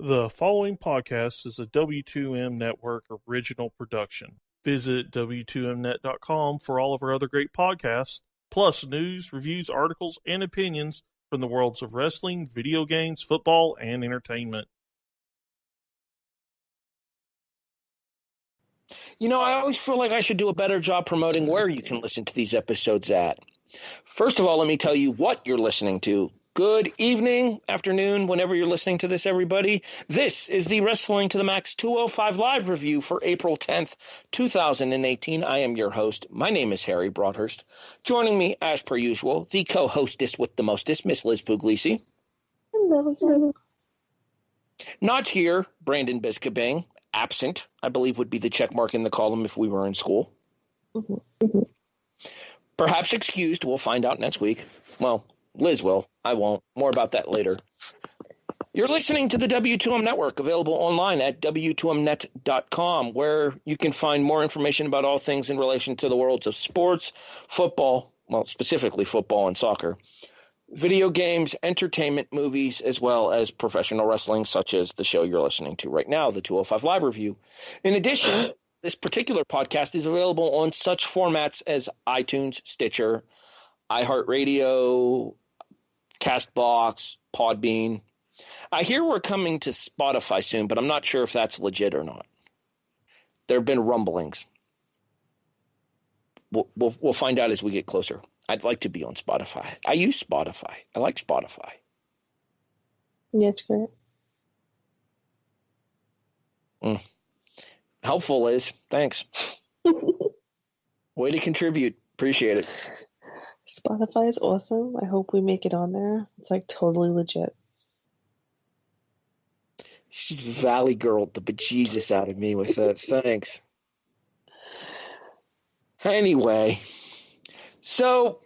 The following podcast is a W2M Network original production. Visit W2Mnet.com for all of our other great podcasts, plus news, reviews, articles, and opinions from the worlds of wrestling, video games, football, and entertainment. You know, I always feel like I should do a better job promoting where you can listen to these episodes at. First of all, let me tell you what you're listening to. Good evening, afternoon, whenever you're listening to this, everybody. This is the Wrestling to the Max 205 Live review for April 10th, 2018. I am your host. My name is Harry Broadhurst. Joining me, as per usual, the co-hostess with the mostest, Miss Liz Pugliese. Hello. Not here, Brandon Biscabang. Absent, I believe, would be the check mark in the column if we were in school. Perhaps excused. We'll find out next week. Well, Liz will. I won't. More about that later. You're listening to the W2M Network, available online at W2Mnet.com, where you can find more information about all things in relation to the worlds of sports, football, well, specifically football and soccer, video games, entertainment, movies, as well as professional wrestling, such as the show you're listening to right now, the 205 Live Review. In addition, this particular podcast is available on such formats as iTunes, Stitcher, iHeartRadio, CastBox, Podbean. I hear we're coming to Spotify soon, but I'm not sure if that's legit or not. There have been rumblings. We'll find out as we get closer. I'd like to be on Spotify. I use Spotify. I like Spotify. Yeah, it's great. Helpful, Liz. Thanks. Way to contribute. Appreciate it. Spotify is awesome. I hope we make it on there. It's like totally legit. She's Valley Girl the bejesus out of me with that. Thanks. Anyway, so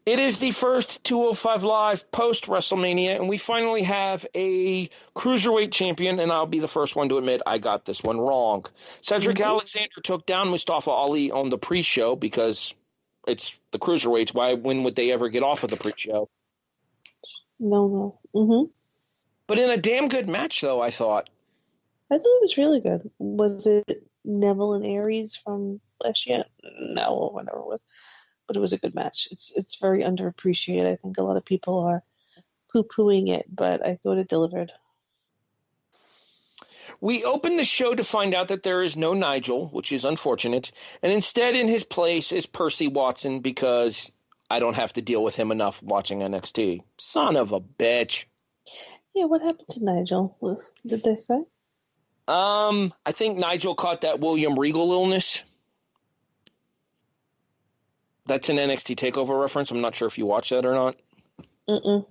it is the first 205 Live post-WrestleMania, and we finally have a Cruiserweight champion, and I'll be the first one to admit I got this one wrong. Cedric Alexander took down Mustafa Ali on the pre-show because it's the Cruiserweights. When would they ever get off of the pre-show? No. But in a damn good match, though, I thought. I thought it was really good. Was it Neville and Aries from last year? No, or whatever it was. But it was a good match. It's very underappreciated. I think a lot of people are poo-pooing it, but I thought it delivered. We opened the show to find out that there is no Nigel, which is unfortunate, and instead in his place is Percy Watson because I don't have to deal with him enough watching NXT. Son of a bitch. Yeah, what happened to Nigel? Did they say? I think Nigel caught that William Regal illness. That's an NXT TakeOver reference. I'm not sure if you watched that or not.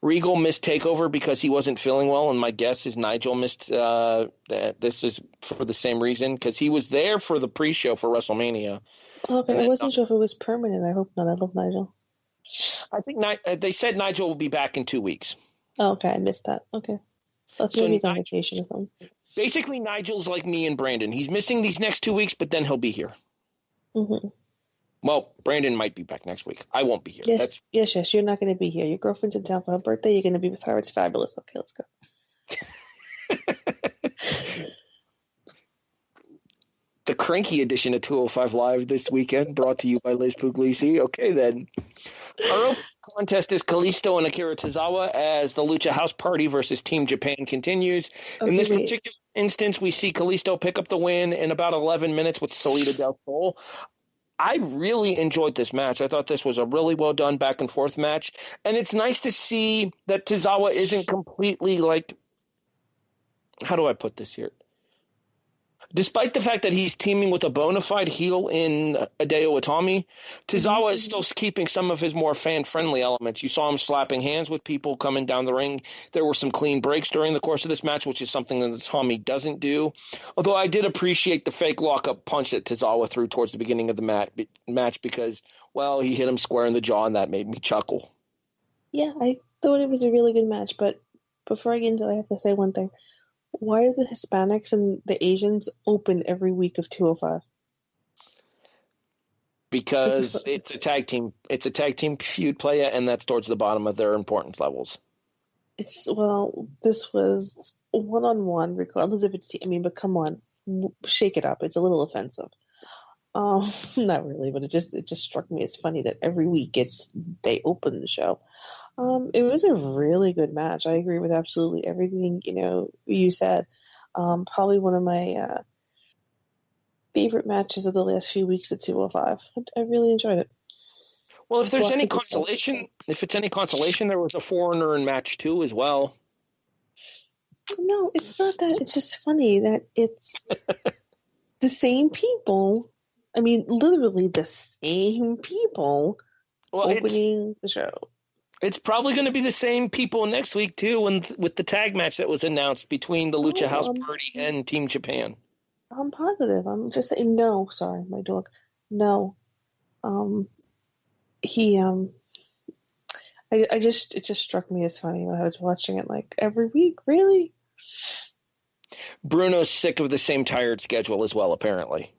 Regal missed TakeOver because he wasn't feeling well, and my guess is Nigel missed this is for the same reason, because he was there for the pre-show for WrestleMania. Okay, I wasn't sure if it was permanent. I hope not. I love Nigel. I think they said Nigel will be back in 2 weeks. Oh, okay, I missed that. Okay. That's maybe he's on vacation or something. Basically, Nigel's like me and Brandon. He's missing these next 2 weeks, but then he'll be here. Well, Brandon might be back next week. I won't be here. Yes. You're not going to be here. Your girlfriend's in town for her birthday. You're going to be with her. It's fabulous. Okay, let's go. The cranky edition of 205 Live this weekend, brought to you by Liz Pugliese. Okay, then. Our opening contest is Kalisto and Akira Tozawa as the Lucha House Party versus Team Japan continues. In this particular instance, we see Kalisto pick up the win in about 11 minutes with Salida Del Sol. I really enjoyed this match. I thought this was a really well done back and forth match. And it's nice to see that Tozawa isn't completely like, how do I put this here? Despite the fact that he's teaming with a bona fide heel in Hideo Itami, Tozawa is still keeping some of his more fan-friendly elements. You saw him slapping hands with people coming down the ring. There were some clean breaks during the course of this match, which is something that Itami doesn't do. Although I did appreciate the fake lockup punch that Tozawa threw towards the beginning of the match because, well, he hit him square in the jaw, and that made me chuckle. Yeah, I thought it was a really good match, but before I get into it, I have to say one thing. Why are the Hispanics and the Asians open every week of 205? Because it's a tag team. It's a tag team feud play, and that's towards the bottom of their importance levels. This was one-on-one, regardless if it's, I mean, but come on, shake it up. It's a little offensive. Not really, but it just struck me as funny that every week they open the show. It was a really good match. I agree with absolutely everything, you said. Probably one of my favorite matches of the last few weeks at 205. I really enjoyed it. Well, if there's any consolation, there was a foreigner in match 2 as well. No, it's not that. It's just funny that it's the same people. I mean, literally the same people opening the show. It's probably going to be the same people next week, too, with the tag match that was announced between the Lucha House Party and Team Japan. I'm positive. I'm just saying, no, sorry, my dog. No. It just struck me as funny when I was watching it, like, every week, really? Bruno's sick of the same tired schedule as well, apparently.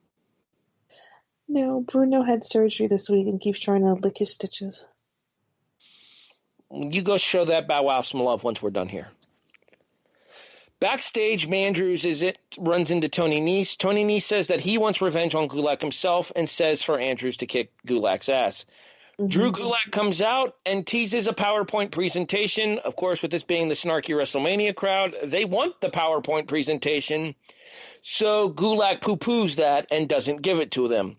No, Bruno had surgery this week and keeps trying to lick his stitches. You go show that Bow Wow some love once we're done here. Backstage, Mandrews runs into Tony Nese. Tony Nese says that he wants revenge on Gulak himself and says for Andrews to kick Gulak's ass. Mm-hmm. Drew Gulak comes out and teases a PowerPoint presentation. Of course, with this being the snarky WrestleMania crowd, they want the PowerPoint presentation. So Gulak poo-poos that and doesn't give it to them.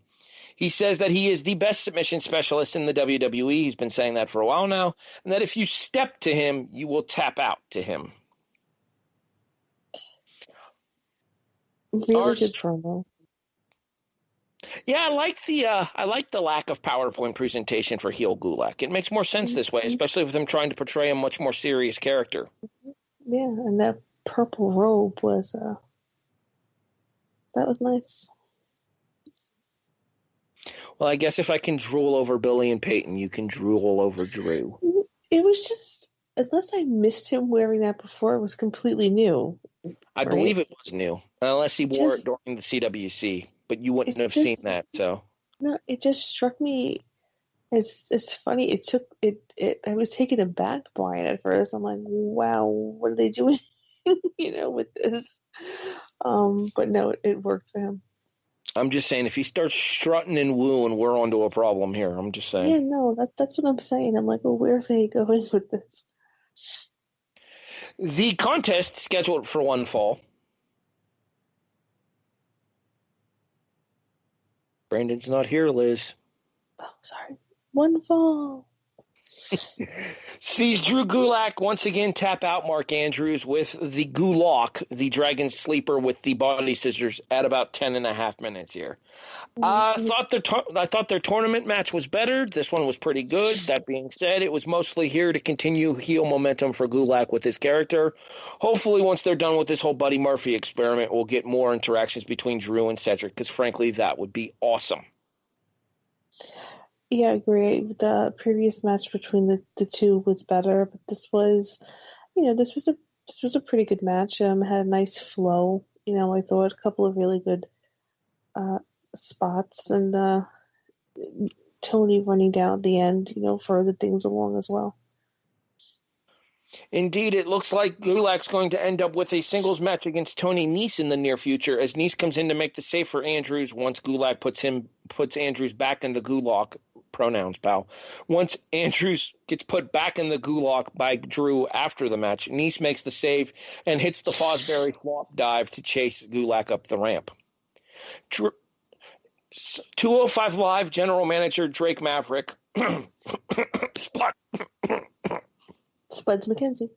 He says that he is the best submission specialist in the WWE. He's been saying that for a while now. And that if you step to him, you will tap out to him. Really good promo. Yeah, I like the lack of PowerPoint presentation for heel Gulak. It makes more sense this way, especially with him trying to portray a much more serious character. Yeah, and that purple robe was that was nice. Well, I guess if I can drool over Billy and Peyton, you can drool over Drew. It was just, unless I missed him wearing that before, it was completely new. I believe it was new, unless he wore it during the CWC, but you wouldn't have seen that. So no, it just struck me as funny. I was taken aback by it at first. I'm like, wow, what are they doing? With this. But no, it worked for him. I'm just saying, if he starts strutting and wooing, we're onto a problem here. I'm just saying. Yeah, no, that's what I'm saying. I'm like, well, where are they going with this? The contest scheduled for one fall. Brandon's not here, Liz. Oh, sorry. One fall. Sees Drew Gulak once again tap out Mark Andrews with the Gulak, the Dragon Sleeper with the body scissors, at about 10.5 minutes here. I thought their tournament match was better. This one was pretty good. That being said, it was mostly here to continue heel momentum for Gulak with his character. Hopefully, once they're done with this whole Buddy Murphy experiment, we'll get more interactions between Drew and Cedric, because frankly, that would be awesome. Yeah, I agree. The previous match between the two was better, but this was a pretty good match. Had a nice flow. I thought a couple of really good spots, and Tony running down at the end, furthered things along as well. Indeed, it looks like Gulak's going to end up with a singles match against Tony Nese in the near future, as Nese comes in to make the save for Andrews once Gulak puts Andrews back in the Gulak. Pronouns, pal. Once Andrews gets put back in the Gulak by Drew after the match, Nese makes the save and hits the Fosbury flop dive to chase Gulak up the ramp. 205 Live General Manager Drake Maverick Spuds McKenzie.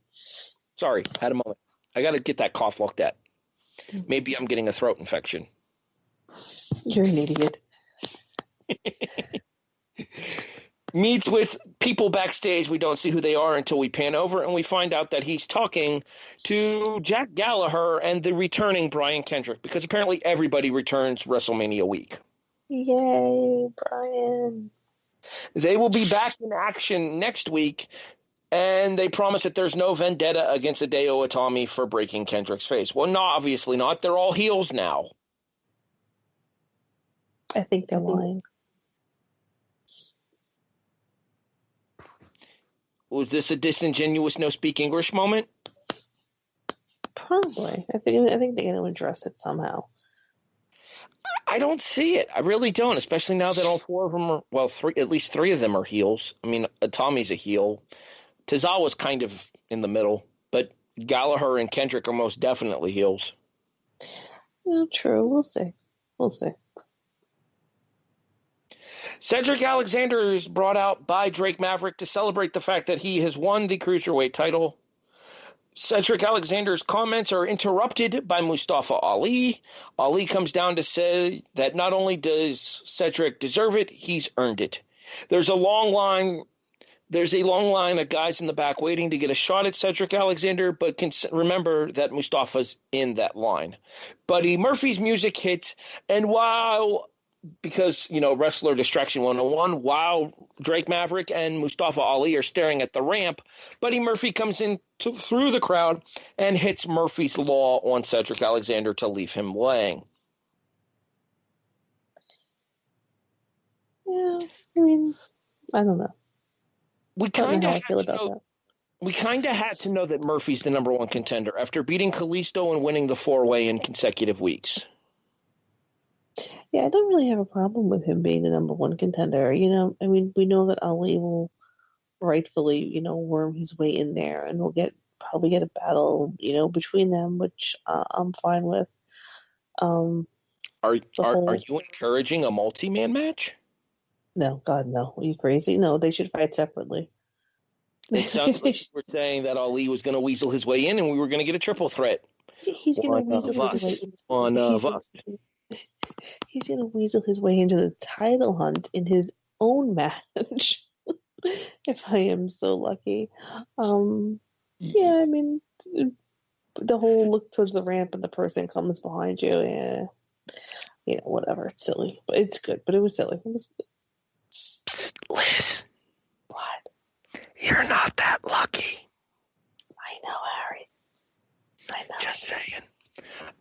Sorry, had a moment. I got to get that cough looked at. Maybe I'm getting a throat infection. You're an idiot. Meets with people backstage. We don't see who they are until we pan over, and we find out that he's talking to Jack Gallagher and the returning Brian Kendrick, because apparently everybody returns WrestleMania week. Yay, Brian. They will be back in action next week, and they promise that there's no vendetta against Hideo Itami for breaking Kendrick's face. Well, no, obviously not. They're all heels now. I think they're lying. Was this a disingenuous no speak English moment? Probably. I think they're going to address it somehow. I don't see it. I really don't, especially now that all four of them are, well, at least three of them are heels. I mean, Tommy's a heel. Tozawa's kind of in the middle, but Gallagher and Kendrick are most definitely heels. Yeah, true. We'll see. Cedric Alexander is brought out by Drake Maverick to celebrate the fact that he has won the Cruiserweight title. Cedric Alexander's comments are interrupted by Mustafa Ali. Ali comes down to say that not only does Cedric deserve it, he's earned it. There's a long line of guys in the back waiting to get a shot at Cedric Alexander, but remember that Mustafa's in that line. Buddy Murphy's music hits, and because, wrestler distraction 101, while Drake Maverick and Mustafa Ali are staring at the ramp, Buddy Murphy comes in through the crowd and hits Murphy's Law on Cedric Alexander to leave him laying. Yeah, I mean, I don't know. We kind of had to know that Murphy's the number one contender after beating Kalisto and winning the four-way in consecutive weeks. Yeah, I don't really have a problem with him being the number one contender. I mean, we know that Ali will rightfully, worm his way in there, and we'll probably get a battle, between them, which I'm fine with. Are you encouraging a multi-man match? No, God, no. Are you crazy? No, they should fight separately. It sounds like we're saying that Ali was going to weasel his way in, and we were going to get a triple threat. He's going to weasel his way in. He's going to weasel his way into the title hunt in his own match. If I am so lucky. Yeah, I mean, the whole look towards the ramp and the person comes behind you. Yeah, whatever. It's silly, but it's good. But it was silly. Psst, Liz. What? You're not that lucky. I know, Harry. I know. Just saying.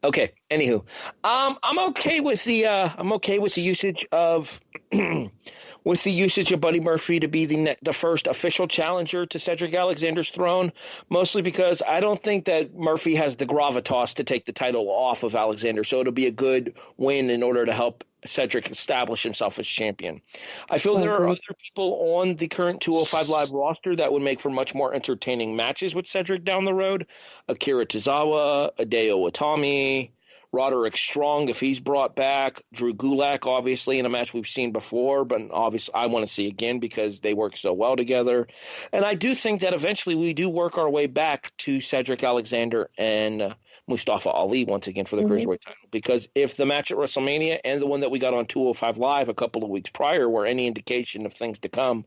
Okay. Anywho, I'm okay with the usage of Buddy Murphy to be the first official challenger to Cedric Alexander's throne, mostly because I don't think that Murphy has the gravitas to take the title off of Alexander, so it'll be a good win in order to help Cedric establish himself as champion. I feel there are other people on the current 205 Live roster that would make for much more entertaining matches with Cedric down the road. Akira Tozawa, Hideo Itami, Roderick Strong, if he's brought back, Drew Gulak, obviously, in a match we've seen before, but obviously I want to see again because they work so well together. And I do think that eventually we do work our way back to Cedric Alexander and Mustafa Ali once again for the Cruiserweight title. Because if the match at WrestleMania and the one that we got on 205 Live a couple of weeks prior were any indication of things to come,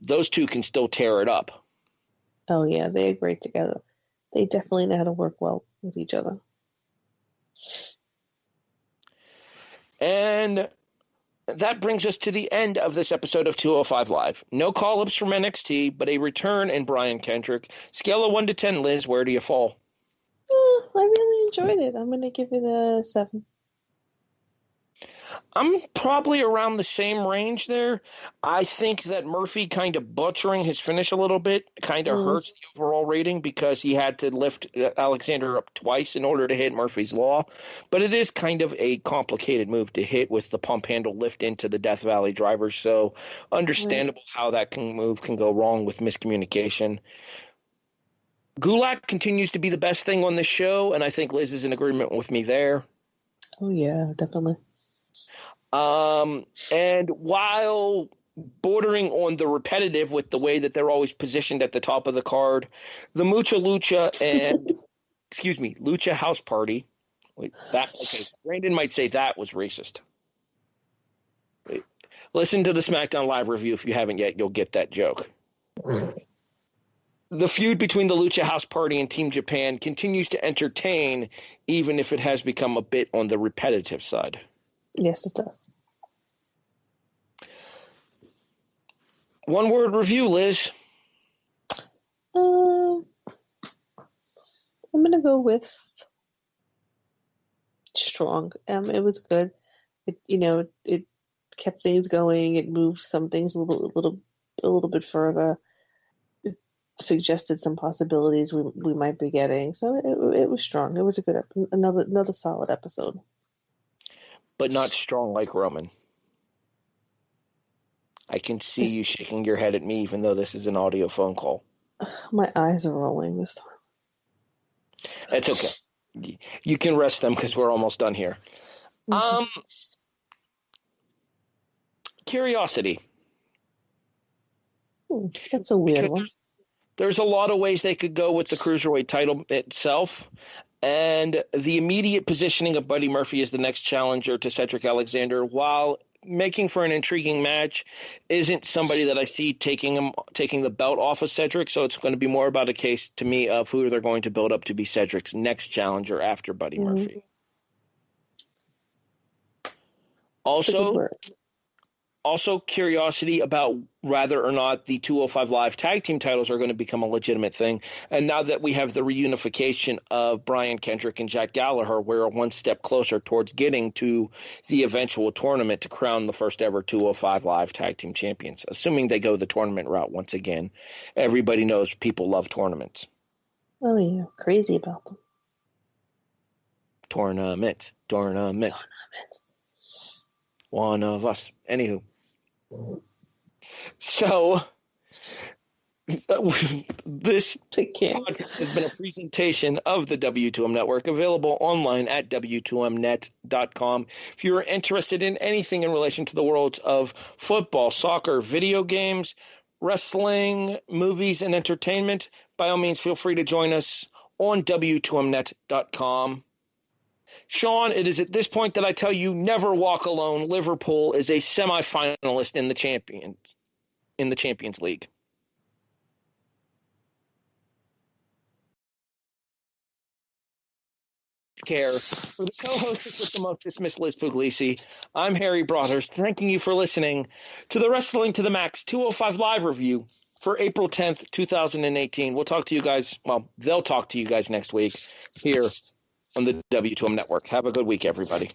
those two can still tear it up. Oh, yeah, they are great together. They definitely know how to work well with each other. And that brings us to the end of this episode of 205 Live. No call-ups from NXT, but a return in Brian Kendrick. Scale of 1 to 10, Liz, where do you fall? I really enjoyed it. I'm going to give it a 7. I'm probably around the same range there. I think that Murphy kind of butchering his finish a little bit kind of hurts the overall rating because he had to lift Alexander up twice in order to hit Murphy's Law. But it is kind of a complicated move to hit with the pump handle lift into the Death Valley drivers. So understandable how that can go wrong with miscommunication. Gulak continues to be the best thing on the show, and I think Liz is in agreement with me there. Oh, yeah, definitely. And while bordering on the repetitive with the way that they're always positioned at the top of the card, the Mucha Lucha and, Lucha House Party. Wait, Brandon might say that was racist. Wait, listen to the SmackDown Live review if you haven't yet. You'll get that joke. The feud between the Lucha House Party and Team Japan continues to entertain, even if it has become a bit on the repetitive side. Yes, it does. One word review, Liz. I'm going to go with strong. It was good. It kept things going. It moved some things a little bit further. suggested some possibilities we might be getting. So it was strong. It was a good another solid episode. But not strong like Roman. I can see you shaking your head at me, even though this is an audio phone call. My eyes are rolling this time. It's okay. You can rest them because we're almost done here. Mm-hmm. Curiosity. That's a weird one. There's a lot of ways they could go with the Cruiserweight title itself. And the immediate positioning of Buddy Murphy as the next challenger to Cedric Alexander, while making for an intriguing match, isn't somebody that I see taking the belt off of Cedric. So it's going to be more about a case to me of who they're going to build up to be Cedric's next challenger after Buddy Murphy. Also, curiosity about whether or not the 205 Live tag team titles are going to become a legitimate thing. And now that we have the reunification of Brian Kendrick and Jack Gallagher, we're one step closer towards getting to the eventual tournament to crown the first ever 205 Live tag team champions, assuming they go the tournament route once again. Everybody knows people love tournaments. Oh, yeah. Crazy about them. Tournament. One of us. Anywho. So, this podcast has been a presentation of the W2M Network, available online at W2Mnet.com. If you're interested in anything in relation to the worlds of football, soccer, video games, wrestling, movies, and entertainment, by all means, feel free to join us on W2Mnet.com. Sean, it is at this point that I tell you, never walk alone. Liverpool is a semifinalist in the Champions League. Care for the co-hostess with the most dismissed, Liz Pugliese. I'm Harry Broadhurst, thanking you for listening to the Wrestling to the Max 205 Live review for April 10th, 2018. We'll talk to you guys. Well, they'll talk to you guys next week here on the W2M Network. Have a good week, everybody.